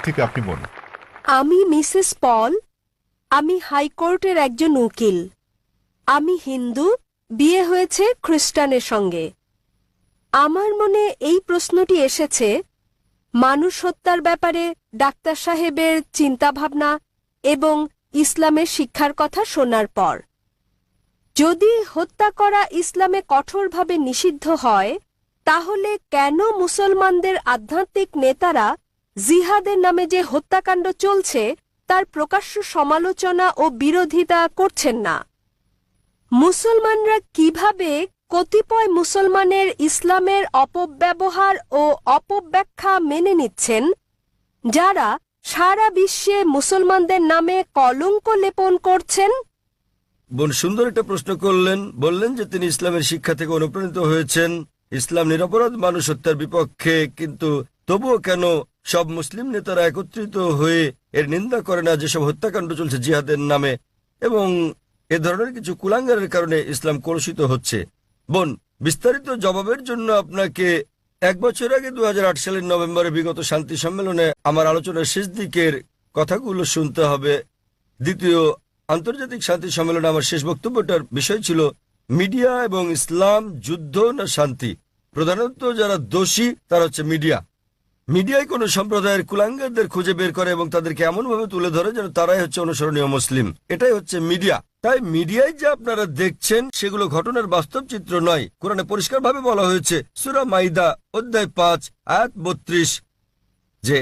থেকে আপনি বলুন। আমি মিসেস পল। আমি হাইকোর্টের একজন উকিল। আমি হিন্দু, বিয়ে হয়েছে খ্রিস্টানের সঙ্গে। আমার মনে এই প্রশ্নটি এসেছে মানুষ হত্যার ব্যাপারে ডাক্তার সাহেবের চিন্তাভাবনা এবং ইসলামের শিক্ষার কথা শোনার পর। যদি হত্যা করা ইসলামে কঠোরভাবে নিষিদ্ধ হয়, তাহলে কেন মুসলমানদের আধ্যাত্মিক নেতারা জিহাদের নামে যে হত্যাকাণ্ড চলছে তার প্রকাশ্য সমালোচনা ও বিরোধিতা করছেন না? মুসলমানরা কিভাবে কতিপয় মুসলমানের ইসলামের অপব্যবহার ও অপব্যাখ্যা মেনে নিচ্ছেন, যারা সারা বিশ্বে মুসলমানদের নামে কলঙ্ক লেপন করছেন? বোন সুন্দর একটা প্রশ্ন করলেন। বললেন যে তিনি ইসলামের শিক্ষা থেকে অনুপ্রাণিত হয়েছেন, ইসলাম নিরপরাধ মানুষ হত্যার বিপক্ষে, কিন্তু তবুও কেন সব মুসলিম নেতারা একত্রিত হয়ে এর নিন্দা করে না যেসব হত্যাকাণ্ড চলছে জিহাদের নামে, এবং এ ধরনের কিছু কুলাঙ্গারের কারণে ইসলাম কলুষিত হচ্ছে? বোন, বিস্তারিত জবাবের জন্য আপনাকে 1 বছর আগে 2008 সালের নভেম্বরে বিগত শান্তি সম্মেলনে আমার আলোচনার শেষ দিকের কথাগুলো শুনতে হবে। দ্বিতীয় আন্তর্জাতিক শান্তি সম্মেলনে আমার শেষ বক্তব্যটার বিষয় ছিল মিডিয়া এবং ইসলাম, যুদ্ধ না শান্তি। প্রধানত যারা দোষী তারা হচ্ছে মিডিয়া। মিডিয়ায় কোনো সম্প্রদায়ের কুলাঙ্গারদের খুঁজে বের করে এবং তাদেরকে এমনভাবে তুলে ধরে যেন তারাই হচ্ছে অনুসরণীয় মুসলিম। এটাই হচ্ছে মিডিয়া। তাই মিডিয়ায় যে আপনারা দেখছেন সেগুলো ঘটনার বাস্তব চিত্র নয়। কোরআনে পরিষ্কারভাবে বলা হয়েছে, সূরা মাইদা অধ্যায় 5 আয়াত 32, যে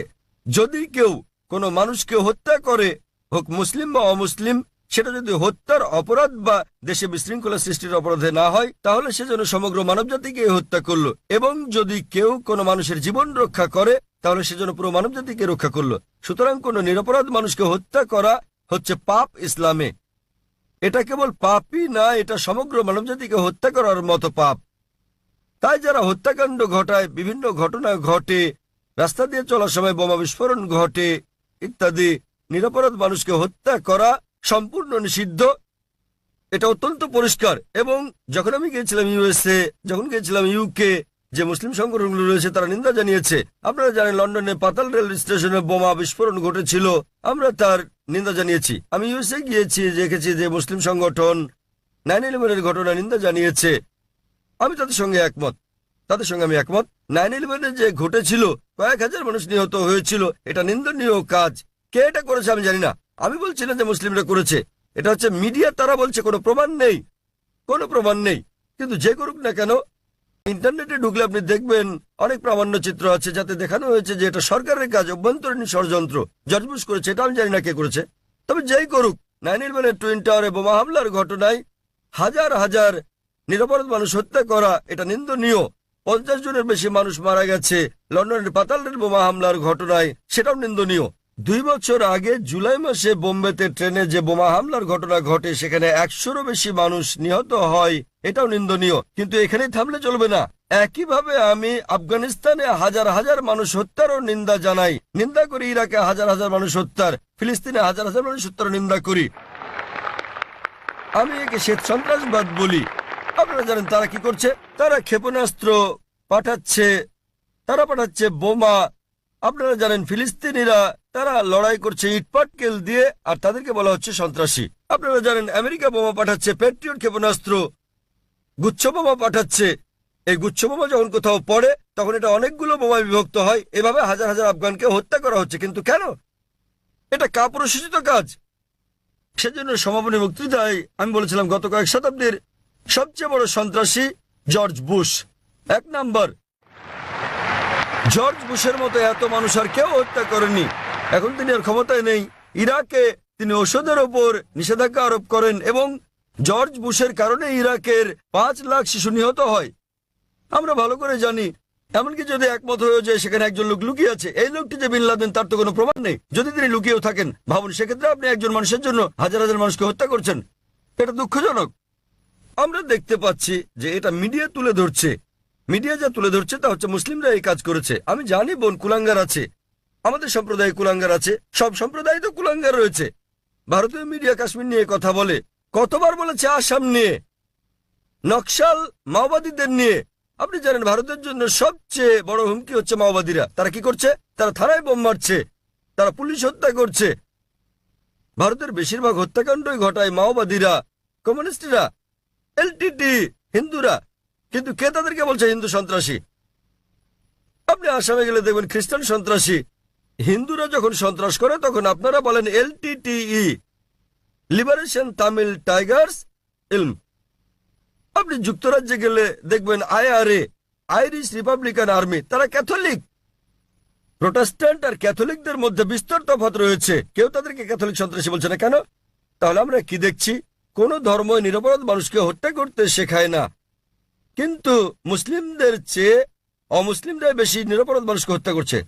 যদি কেউ কোনো মানুষকে হত্যা করে, হোক মুসলিম বা অমুসলিম, সেটা যদি হত্যার অপরাধ বা দেশে বিশৃঙ্খলা সৃষ্টির অপরাধে না হয়, তাহলে সে যেন সমগ্র মানবজাতিকে হত্যা করলো। এবং যদি কেউ কোনো মানুষের জীবন রক্ষা করে, তাহলে সে যেন পুরো মানবজাতিকে রক্ষা করলো। সুতরাং কোনো নিরপরাধ মানুষকে হত্যা করা হচ্ছে পাপ ইসলামে। এটা কেবল পাপই না, এটা সমগ্র মানবজাতিকে হত্যা করার মতো পাপ। তাই যারা হত্যাকাণ্ড ঘটায়, বিভিন্ন ঘটনা ঘটে, রাস্তা দিয়ে চলার সময় বোমা বিস্ফোরণ ঘটে ইত্যাদি, নিরপরাধ মানুষকে হত্যা করা সম্পূর্ণ নিষিদ্ধ। এটা অত্যন্ত পরিষ্কার। এবং যখন আমি গিয়েছিলাম ইউএসএ, যখন গিয়েছিলাম ইউকে, যে মুসলিম সংগঠনগুলো রয়েছে তারা নিন্দা জানিয়েছে। আপনারা জানেন লন্ডনে পাতাল রেল স্টেশনে বোমা বিস্ফোরণ ঘটেছিল, আমরা তার নিন্দা জানিয়েছি। আমি ইউএসএ গিয়েছি, দেখেছি যে মুসলিম সংগঠন 9/11-এর ঘটনা নিন্দা জানিয়েছে। আমি তাদের সঙ্গে একমত, তাদের সঙ্গে আমি একমত। 9/11-এ যে ঘটেছিল, কয়েক হাজার মানুষ নিহত হয়েছিল, এটা নিন্দনীয় কাজ। কে এটা করেছে আমি জানি না, আমি বলছি না যে মুসলিমরা করেছে, এটা হচ্ছে মিডিয়া। তারা বলছে কোনো প্রমাণ নেই, কোনো প্রমাণ নেই। কিন্তু যে করুক না কেন, ইন্টারনেটে ঢুকলে আপনি দেখবেন অনেক প্রামাণ্য চিত্র আছে যাতে দেখানো হয়েছে যে এটা সরকারের কাজ, অভ্যন্তরীণ ষড়যন্ত্র। জর্জ বুশ করেছে, এটা আমি জানি না কে করেছে। তবে যেই করুক, 9/11-এর টুইন টাওয়ারে বোমা হামলার ঘটনায় হাজার হাজার নিরপরাধ মানুষ হত্যা করা, এটা নিন্দনীয়। 50 জনের বেশি মানুষ মারা গেছে লন্ডনের পাতাল রেল বোমা হামলার ঘটনায়, সেটাও নিন্দনীয়। 2 বছর আগে জুলাই মাসে বোম্বেতে ট্রেনে যে বোমা হামলার ঘটনা ঘটে, সেখানে 100-রও বেশি মানুষ নিহত হয়, এটাও নিন্দনীয়। কিন্তু এখানেই থামলে চলবে না। একইভাবে আমি আফগানিস্তানে হাজার হাজার মানুষ হত্যারও নিন্দা জানাই, নিন্দা করি। ইরাকে হাজার হাজার মানুষ হত্যার, ফিলিস্তিনে হাজার হাজার মানুষ হত্যারও নিন্দা করি। আমি একে শ্বেত সন্ত্রাসবাদ বলি। আপনারা জানেন তারা কি করছে? তারা ক্ষেপণাস্ত্র পাঠাচ্ছে, তারা পাঠাচ্ছে বোমা। আপনারা জানেন ফিলিস্তিনিরা তারা লড়াই করছে ইটপাটকেল দিয়ে, আর তাদেরকে বলা হচ্ছে সন্ত্রাসী। আপনারা জানেন আমেরিকা বোমা পাঠাচ্ছে, প্যাট্রিয়ট ক্ষেপণাস্ত্র, গুচ্ছ বোমা পাঠাচ্ছে। এই গুচ্ছ বোমা যখন কোথাও পড়ে, তখন এটা অনেকগুলো বোমায় বিভক্ত হয়। এভাবে হাজার হাজার আফগানকে হত্যা করা হচ্ছে। কিন্তু কেন? এটা কাপুরুষোচিত কাজ। সেজন্য সমাপনী বক্তৃতায় আমি বলেছিলাম গত কয়েক শতাব্দীর সবচেয়ে বড় সন্ত্রাসী জর্জ বুশ। 1 নাম্বার। জর্জ বুশের মতো এত মানুষ আর কেউ হত্যা করেনি। এখন তিনি আর ক্ষমতায় নেই। ইরাকে তিনি ওষুধের ওপর নিষেধাজ্ঞা আরোপ করেন এবং জর্জ বুশের কারণে ইরাকের 5 লাখ শিশু নিহত হয়। আমরা ভালো করে জানি। এমনকি যদি একমত হয়ে যায় সেখানে একজন লোক লুকিয়ে আছে, এই লোকটি যে বিন লাদেন, তার তো কোনো প্রমাণ নেই। যদি তিনি লুকিয়েও থাকেন, ভাবুন সেক্ষেত্রে আপনি একজন মানুষের জন্য হাজার হাজার মানুষকে হত্যা করছেন। এটা দুঃখজনক। আমরা দেখতে পাচ্ছি যে এটা মিডিয়া তুলে ধরছে। মিডিয়া যা তুলে ধরছে তা হচ্ছে মুসলিমরা এই কাজ করেছে। আমি জানি বোন, কুলাঙ্গার আছে, আমাদের সম্প্রদায়ে কুলাঙ্গার আছে, সব সম্প্রদায় তো কুলাঙ্গার রয়েছে। ভারতীয় মিডিয়া কাশ্মীর নিয়ে কথা বলে, কতবার বলেছে আসাম নিয়ে, নকশাল মাওবাদীদের নিয়ে। আপনি জানেন ভারতের জন্য সবচেয়ে বড় হুমকি হচ্ছে মাওবাদীরা। তারা কি করছে? তারা থানায় বোম মারছে, তারা পুলিশ হত্যা করছে। ভারতের বেশিরভাগ হত্যাকাণ্ডই ঘটায় মাওবাদীরা, কমিউনিস্টরা, এলটিটি, হিন্দুরা। কিন্তু কে তাদেরকে বলছে হিন্দু সন্ত্রাসী? আপনি আসামে গেলে দেখবেন খ্রিস্টান সন্ত্রাসী। হিন্দুরা যখন সন্ত্রাস করে তখন আপনারা বলেন এলটিটিই, লিবারেশন তামিল টাইগার্স ইলম। আপনি যুক্তরাজ্যে গেলে দেখবেন আইআরএ, আইরিশ রিপাবলিকান আর্মি, তারা ক্যাথলিক। প্রোটেস্ট্যান্ট আর ক্যাথলিকদের মধ্যে বিস্তর তফাৎ রয়েছে, কেউ তাদেরকে ক্যাথলিক সন্ত্রাসী বলছে না কেন? তাহলে আমরা কি দেখছি? কোন ধর্মই নিরপরাধ মানুষকে হত্যা করতে শেখায় না, কিন্তু মুসলিমদের চেয়ে অমুসলিমরাই বেশি নিরপরাধ মানুষকে হত্যা করছে।